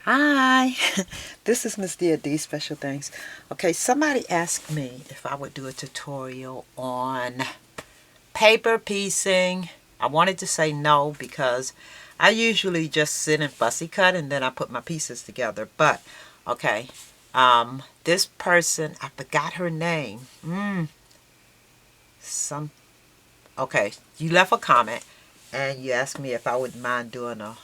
Hi, this is Miss D. Special Thanks. Okay, somebody asked me if I would do a tutorial on paper piecing. I wanted to say no because I usually just sit and fussy cut and then I put my pieces together. But, okay, this person, I forgot her name. Some, okay, you left a comment and you asked me if I wouldn't mind doing a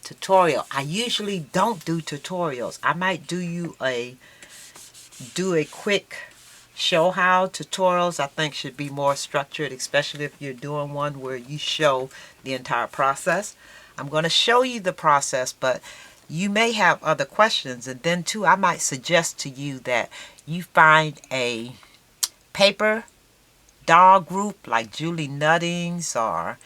tutorial. I usually don't do tutorials. I might do a quick show how. Tutorials I think should be more structured, especially if you're doing one where you show the entire process. I'm going to show you the process, but you may have other questions, and then too I might suggest to you that you find a paper doll group like Julie Nuttings or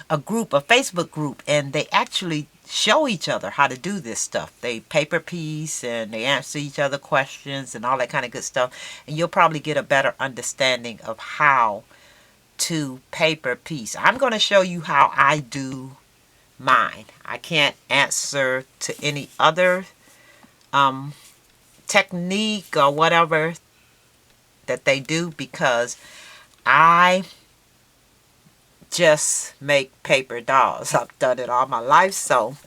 a Facebook group, and they actually show each other how to do this stuff. They paper piece and they answer each other questions and all that kind of good stuff. And you'll probably get a better understanding of how to paper piece. I'm going to show you how I do mine. I can't answer to any other technique or whatever that they do because I just make paper dolls. I've done it all my life. So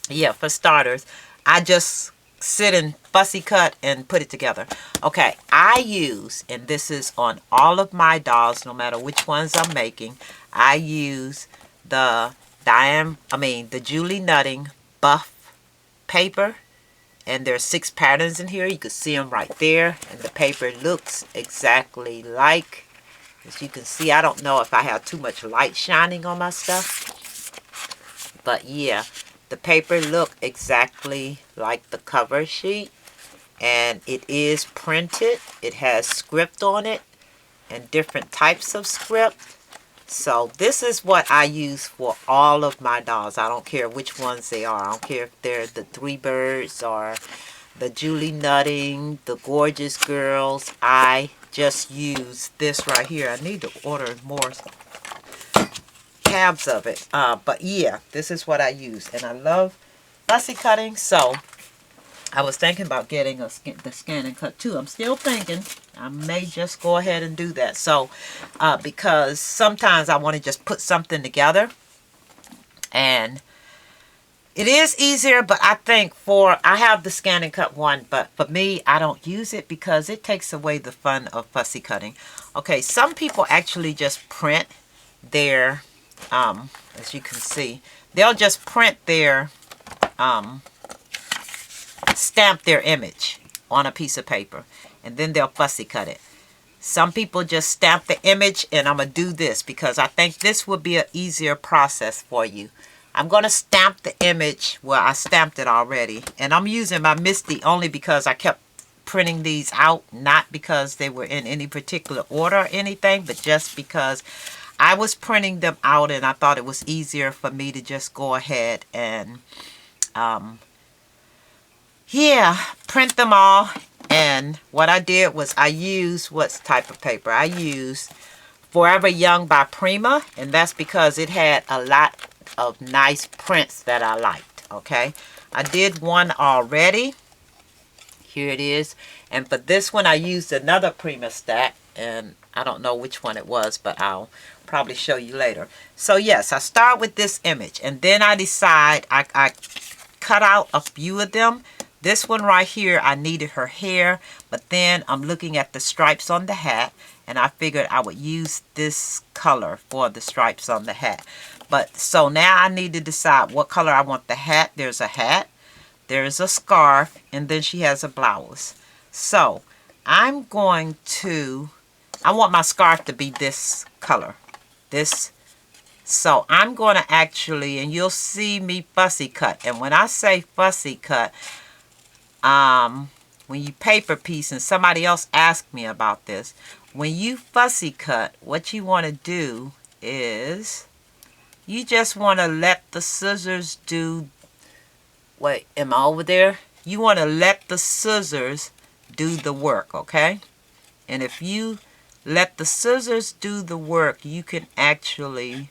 yeah, for starters, I just sit and fussy cut and put it together. Okay, I use, and this is on all of my dolls, no matter which ones I'm making, I use the the Julie Nutting buff paper, and there's 6 patterns in here. You can see them right there, and the paper looks exactly like, as you can see. I don't know if I have too much light shining on my stuff, but yeah, the paper look exactly like the cover sheet, and it is printed. It has script on it and different types of script. So this is what I use for all of my dolls. I don't care which ones they are. I don't care if they're the 3 birds or the Julie Nutting, the Gorgeous Girls. I just use this right here. I need to order more tabs of it. But yeah, this is what I use. And I love fussy cutting. So I was thinking about getting the scan and cut too. I'm still thinking I may just go ahead and do that. So because sometimes I want to just put something together, and it is easier, but I think I have the scan and cut one, but for me, I don't use it because it takes away the fun of fussy cutting. Okay, some people actually just print their, as you can see, they'll just print their, stamp their image on a piece of paper, and then they'll fussy cut it. Some people just stamp the image, and I'm going to do this because I think this would be an easier process for you. I'm going to stamp the image. Well, I stamped it already, and I'm using my Misty only because I kept printing these out, not because they were in any particular order or anything, but just because I was printing them out and I thought it was easier for me to just go ahead and print them all. And what I did was I used, what type of paper? I used Forever Young by Prima, and that's because it had a lot of nice prints that I liked. Okay, I did one already. Here it is. And for this one I used another Prima stack, and I don't know which one it was, but I'll probably show you later. So yes, I start with this image, and then I decide, I cut out a few of them. This one right here, I needed her hair, but then I'm looking at the stripes on the hat, and I figured I would use this color for the stripes on the hat. But so now I need to decide what color I want the hat. There's a hat, there's a scarf, and then she has a blouse. So I want my scarf to be this color. So I'm going to actually, and you'll see me fussy cut. And when I say fussy cut, when you paper piece, and somebody else asked me about this, when you fussy cut, what you want to do is you just want to let the scissors do, wait, am I over there? You want to let the scissors do the work, okay? And if you let the scissors do the work, you can actually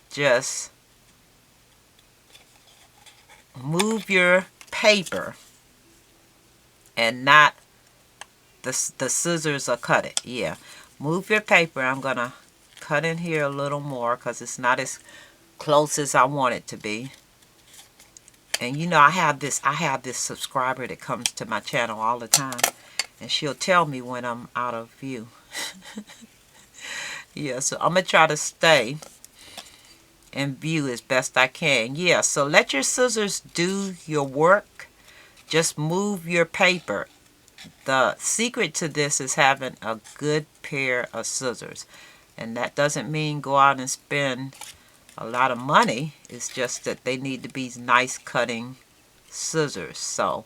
just move your paper and not the scissors are cut it. Yeah, move your paper. I'm gonna cut in here a little more because it's not as close as I want it to be. And you know, I have this subscriber that comes to my channel all the time, and she'll tell me when I'm out of view. Yeah, so I'm gonna try to stay in view as best I can. Yeah, so let your scissors do your work. Just move your paper. The secret to this is having a good pair of scissors. And that doesn't mean go out and spend a lot of money. It's just that they need to be nice cutting scissors. So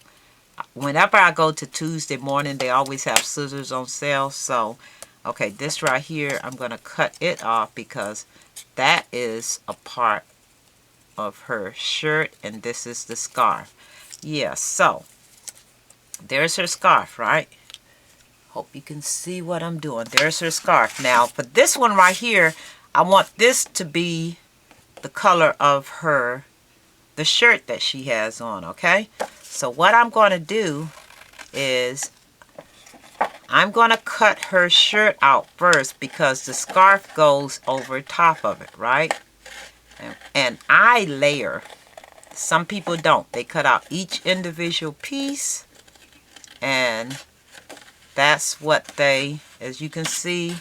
whenever I go to Tuesday morning, they always have scissors on sale. So, okay, this right here, I'm going to cut it off because that is a part of her shirt and this is the scarf. Yeah, so there's her scarf, right? Hope you can see what I'm doing. There's her scarf. Now, for this one right here, I want this to be the color of the shirt that she has on, okay? So what I'm going to do is I'm going to cut her shirt out first because the scarf goes over top of it, right? And I layer. Some people don't. They cut out each individual piece, and that's what they, as you can see,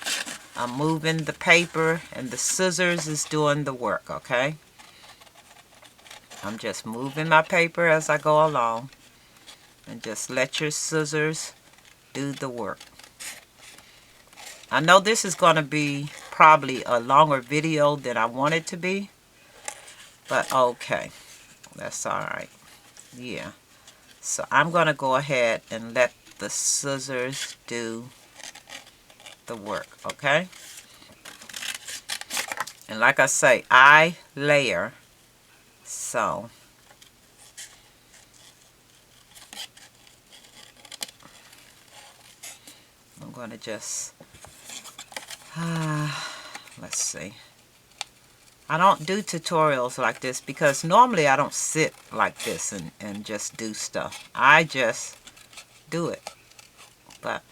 I'm moving the paper and the scissors is doing the work, okay? I'm just moving my paper as I go along, and just let your scissors do the work. I know this is going to be probably a longer video than I want it to be, but okay, that's all right. Yeah, so I'm going to go ahead and let the scissors do the work, okay? And like I say, I layer, so I'm going to just let's see. I don't do tutorials like this because normally I don't sit like this and just do stuff. I just do it. But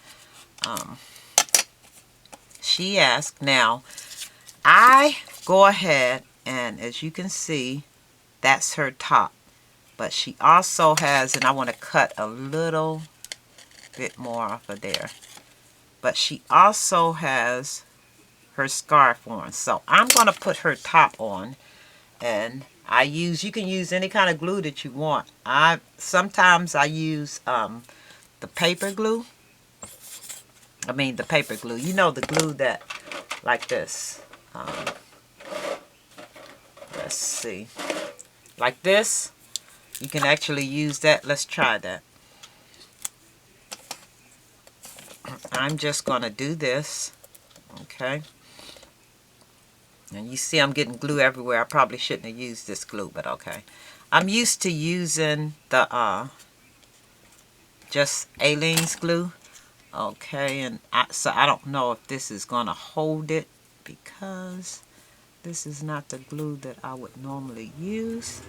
she asked. Now I go ahead and, as you can see, that's her top. But she also has, and I want to cut a little bit more off of there, but she also has her scarf on. So I'm going to put her top on, and you can use any kind of glue that you want. Sometimes I use the paper glue. The paper glue. You know, the glue that, like this. Let's see. Like this. You can actually use that. Let's try that. I'm just going to do this. Okay. And you see I'm getting glue everywhere. I probably shouldn't have used this glue, but okay. I'm used to using the just Aleene's glue. Okay, and so I don't know if this is going to hold it because this is not the glue that I would normally use.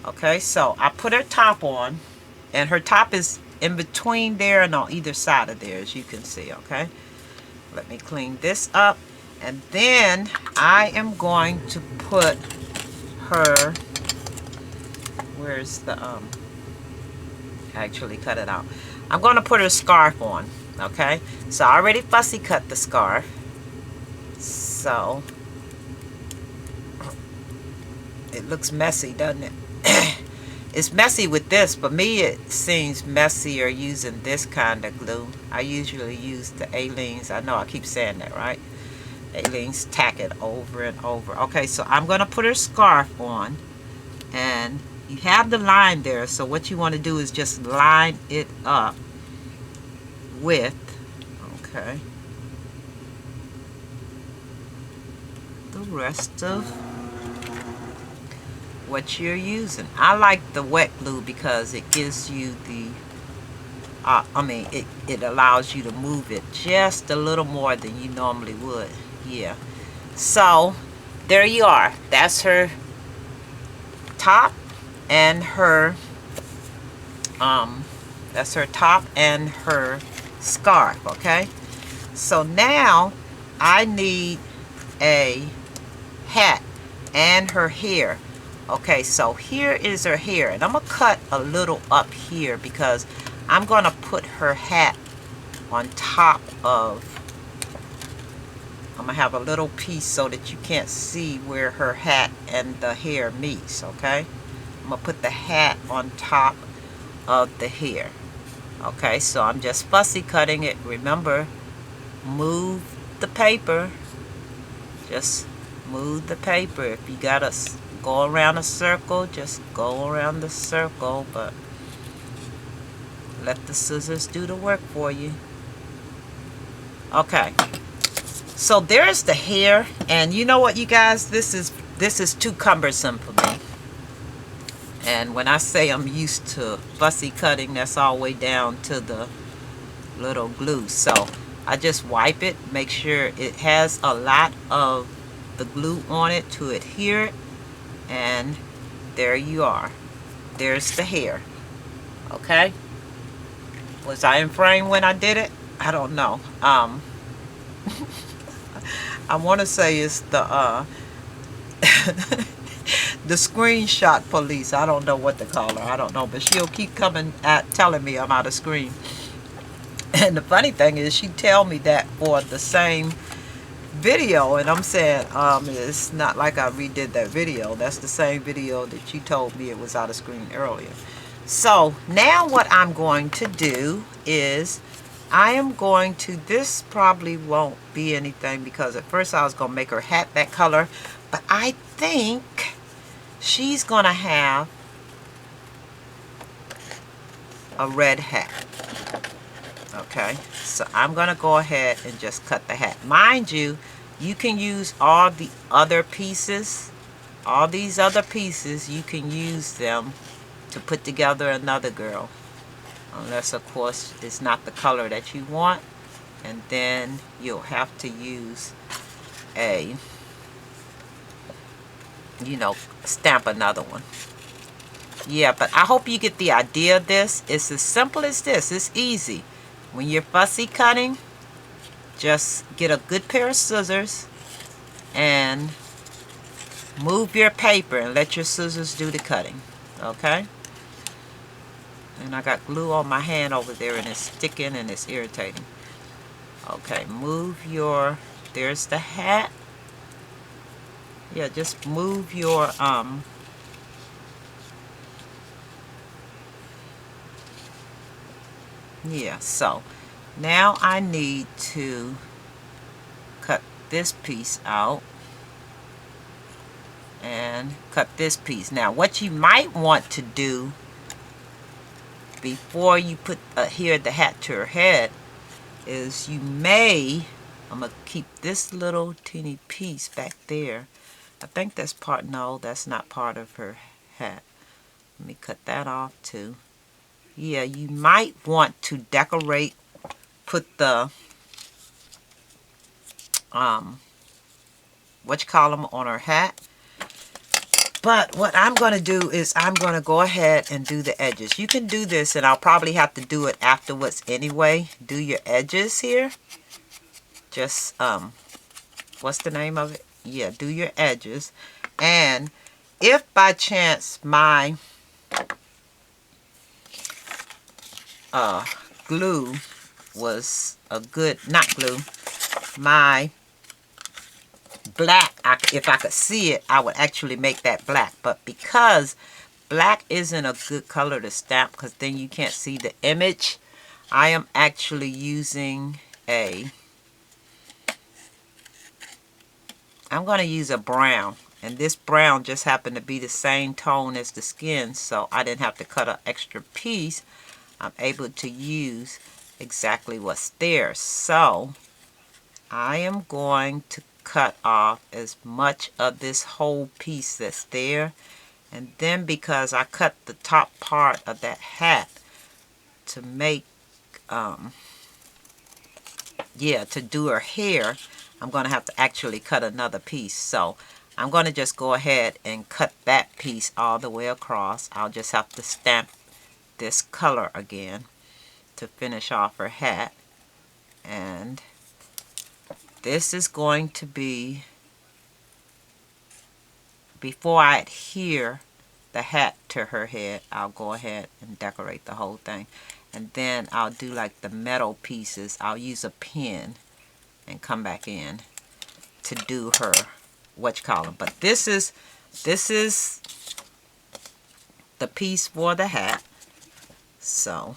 Okay, so I put her top on, and her top is in between there and on either side of there, as you can see, okay? Let me clean this up, and then I am going to put her, where's the, actually cut it out. I'm going to put her scarf on, okay? So I already fussy cut the scarf, so it looks messy, doesn't it? It's messy with this. For me, it seems messier using this kind of glue. I usually use the Aleene's. I know I keep saying that, right? Aleene's tack it over and over. Okay, so I'm going to put her scarf on. And you have the line there. So what you want to do is just line it up with, okay, the rest of what you're using. I like the wet glue because it gives you the it allows you to move it just a little more than you normally would. Yeah, so there you are. That's her top, and her that's her top and her scarf. Okay, so now I need a hat and her hair. Okay, so here is her hair, and I'm gonna cut a little up here because I'm gonna put her hat on top of, I'm gonna have a little piece so that you can't see where her hat and the hair meets. Okay, I'm gonna put the hat on top of the hair. Okay, so I'm just fussy cutting it. Remember, move the paper. Just move the paper. If you gotta go around a circle, just go around the circle, but let the scissors do the work for you. Okay, so there's the hair, and you know what, you guys, this is too cumbersome for me. And when I say I'm used to fussy cutting, that's all the way down to the little glue. So I just wipe it, make sure it has a lot of the glue on it to adhere, and there you are. There's the hair. Okay, was I in frame when I did it? I don't know. I want to say it's the the screenshot police. I don't know what to call her. I don't know, but she'll keep coming at telling me I'm out of screen. And the funny thing is, she tell me that for the same video, and I'm saying, it's not like I redid that video. That's the same video that you told me it was out of screen earlier. So now what I'm going to do is I am going to, this probably won't be anything because at first I was going to make her hat that color, but I think she's going to have a red hat. Okay, so I'm going to go ahead and just cut the hat. Mind you, you can use all the other pieces, all these other pieces, you can use them to put together another girl. Unless, of course, it's not the color that you want. And then you'll have to use a, stamp another one. Yeah, but I hope you get the idea of this. It's as simple as this. It's easy. When you're fussy cutting, just get a good pair of scissors and move your paper and let your scissors do the cutting. Okay? And I got glue on my hand over there and it's sticking and it's irritating. Okay, move your, there's the hat. Yeah, just move your, yeah, so now I need to cut this piece out and cut this piece. Now what you might want to do before you put adhere the hat to her head is you may, I'm going to keep this little teeny piece back there. I think that's part, no, that's not part of her hat. Let me cut that off too. Yeah, you might want to decorate, put the, on her hat. But what I'm going to do is I'm going to go ahead and do the edges. You can do this, and I'll probably have to do it afterwards anyway. Do your edges here. Just, what's the name of it? Yeah, do your edges. And if by chance my glue was a good, not glue, my black, if I could see it, I would actually make that black. But because black isn't a good color to stamp because then you can't see the image, I am actually using I'm going to use a brown. And this brown just happened to be the same tone as the skin, so I didn't have to cut an extra piece. I'm able to use exactly what's there. So I am going to cut off as much of this whole piece that's there, and then because I cut the top part of that hat to make to do her hair, I'm going to have to actually cut another piece. So I'm going to just go ahead and cut that piece all the way across. I'll just have to stamp this color again to finish off her hat. And this is going to be, before I adhere the hat to her head, I'll go ahead and decorate the whole thing. And then I'll do like the metal pieces. I'll use a pin and come back in to do her whatchamacallit. But this is the piece for the hat. So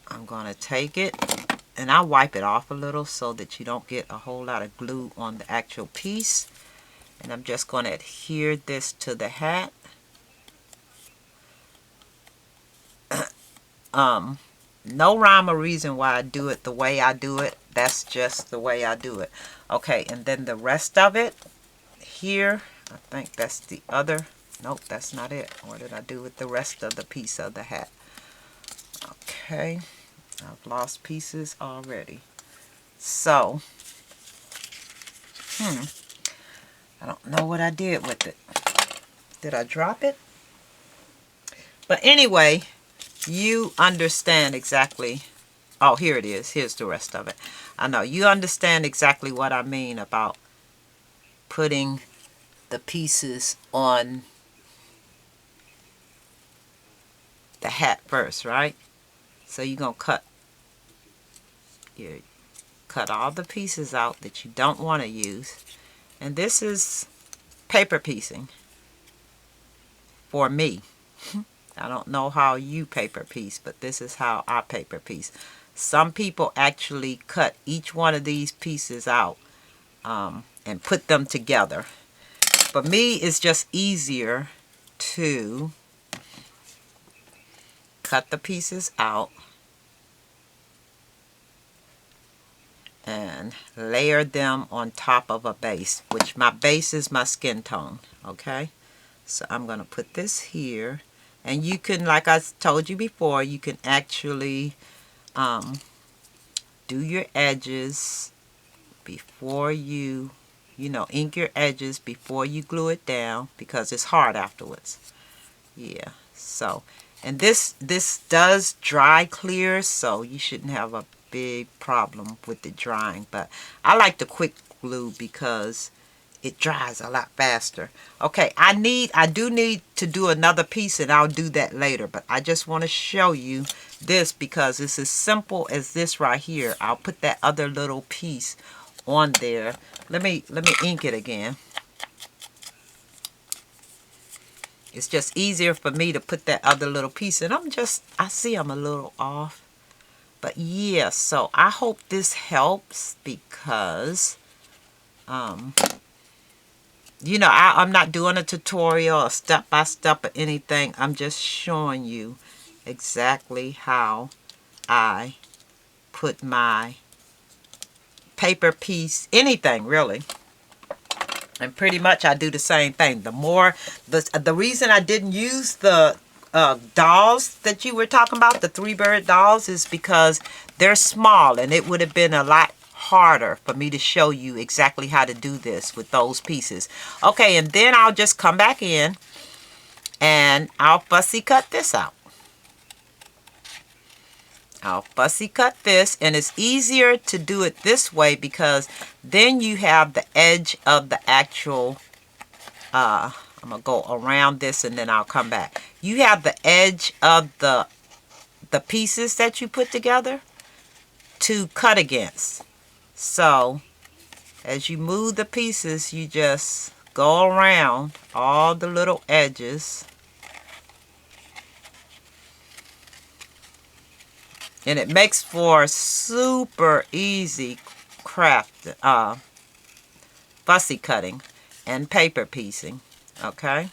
I'm going to take it and I'll wipe it off a little so that you don't get a whole lot of glue on the actual piece. And I'm just going to adhere this to the hat. No rhyme or reason why I do it the way I do it. That's just the way I do it. Okay, and then the rest of it here, I think that's the other. Nope, that's not it. What did I do with the rest of the piece of the hat? Okay, I've lost pieces already. So, I don't know what I did with it. Did I drop it? But anyway, you understand exactly. Oh, here it is. Here's the rest of it. I know you understand exactly what I mean about putting the pieces on the hat first, right? So you're going to cut all the pieces out that you don't want to use. And this is paper piecing for me. I don't know how you paper piece, but this is how I paper piece. Some people actually cut each one of these pieces out and put them together. For me, it's just easier to cut the pieces out and layer them on top of a base, which my base is my skin tone. Okay, so I'm going to put this here. And you can, like I told you before, you can actually do your edges before you ink your edges before you glue it down, because it's hard afterwards. Yeah, so, and this does dry clear, so you shouldn't have a big problem with it drying. But I like the quick glue because it dries a lot faster. Okay, I do need to do another piece, and I'll do that later. But I just want to show you this because it's as simple as this right here. I'll put that other little piece on there. Let me ink it again. It's just easier for me to put that other little piece. And I see I'm a little off. But yeah, so I hope this helps because you know, I'm not doing a tutorial or step-by-step or anything. I'm just showing you exactly how I put my paper piece, anything really. And pretty much I do the same thing. The reason I didn't use the dolls that you were talking about, the 3-bird dolls, is because they're small and it would have been a lot harder for me to show you exactly how to do this with those pieces. Okay, and then I'll just come back in and I'll fussy cut this out. I'll fussy cut this, and it's easier to do it this way because then you have the edge of the actual I'm gonna go around this and then I'll come back. You have the edge of the pieces that you put together to cut against. So as you move the pieces, you just go around all the little edges, and it makes for super easy craft fussy cutting and paper piecing. Okay,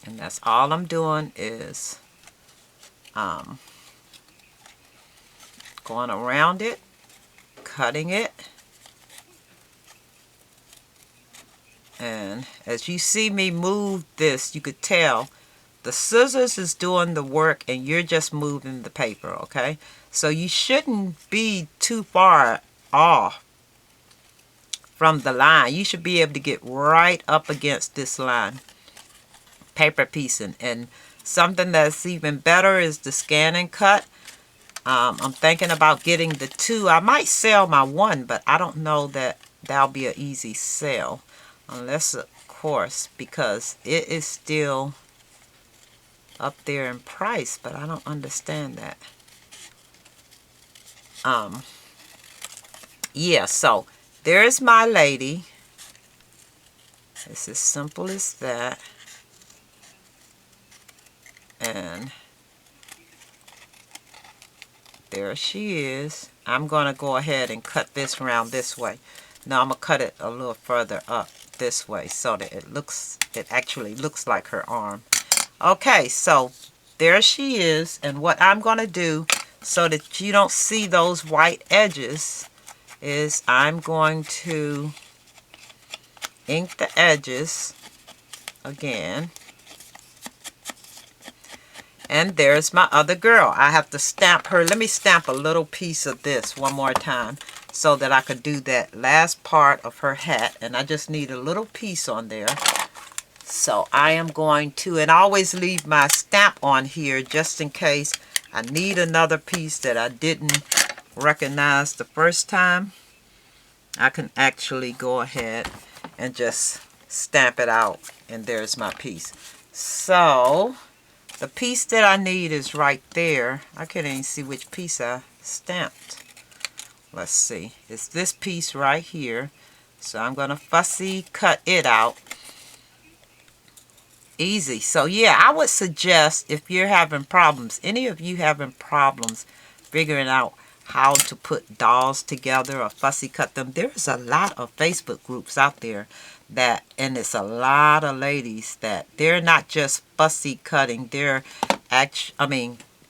and that's all I'm doing is going around it, cutting it, and as you see me move this, you could tell the scissors is doing the work and you're just moving the paper. Okay, so you shouldn't be too far off from the line. You should be able to get right up against this line. Paper piecing. And something that's even better is the scan and cut. I'm thinking about getting the 2. I might sell my 1, but I don't know that that'll be an easy sell. Unless, of course, because it is still up there in price, but I don't understand that. Yeah, so there's my lady. It's as simple as that. And there she is. I'm going to go ahead and cut this around this way. Now I'm going to cut it a little further up this way so that it actually looks like her arm. Okay, so there she is. And what I'm going to do so that you don't see those white edges is I'm going to ink the edges again. And there's my other girl. I have to stamp her. Let me stamp a little piece of this one more time so that I could do that last part of her hat. And I just need a little piece on there. So I am going to, and I always leave my stamp on here just in case I need another piece that I didn't recognize the first time. I can actually go ahead and just stamp it out. And there's my piece. So the piece that I need is right there. I can't even see which piece I stamped. Let's see. It's this piece right here. So I'm going to fussy cut it out. Easy. So yeah, I would suggest if you're having problems, any of you having problems figuring out how to put dolls together or fussy cut them, there's a lot of Facebook groups out there that, and it's a lot of ladies that they're not just fussy cutting, they're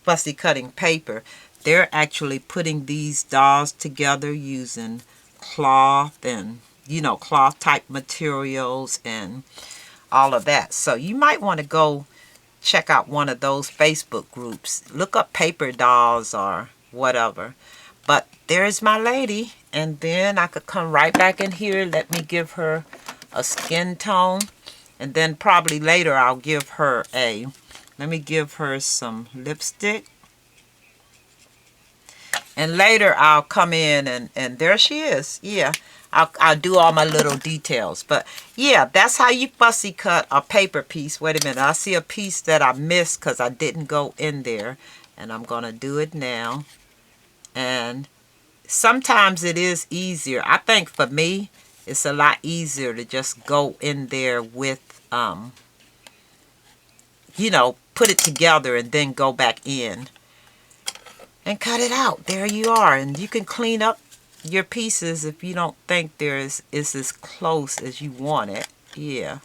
fussy cutting paper. They're actually putting these dolls together using cloth and, cloth type materials and all of that. So you might want to go check out one of those Facebook groups. Look up paper dolls or whatever. But there's my lady. And then I could come right back in here. Let me give her a skin tone. And then probably later I'll give her let me give her some lipstick. And later I'll come in and there she is. Yeah. I'll do all my little details. But yeah, that's how you fussy cut a paper piece. Wait a minute. I see a piece that I missed because I didn't go in there. And I'm going to do it now. And sometimes it is easier. I think for me, it's a lot easier to just go in there with, put it together and then go back in and cut it out. There you are. And you can clean up your pieces if you don't think it's as close as you want it. Yeah.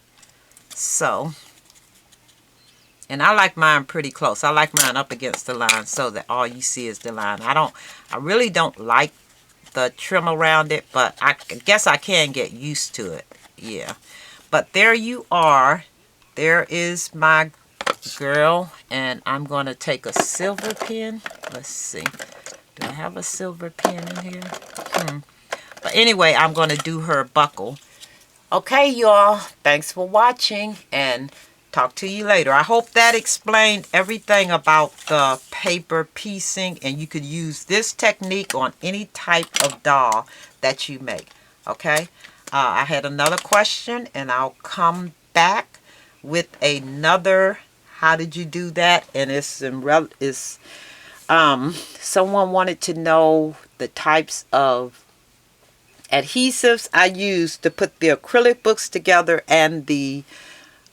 So, and I like mine pretty close. I like mine up against the line so that all you see is the line. I really don't like the trim around it, but I guess I can get used to it. Yeah. But there you are. There is my girl, and I'm going to take a silver pen. Let's see. Do I have a silver pen in here? But anyway, I'm going to do her buckle. Okay, y'all. Thanks for watching, and talk to you later. I hope that explained everything about the paper piecing, and you could use this technique on any type of doll that you make. Okay? I had another question, and I'll come back with another how did you do that, and someone wanted to know the types of adhesives I use to put the acrylic books together and the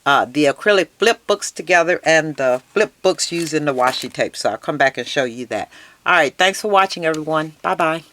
acrylic flip books together and the flip books using the washi tape. So I'll come back and show you that. All right, thanks for watching, everyone. Bye-bye.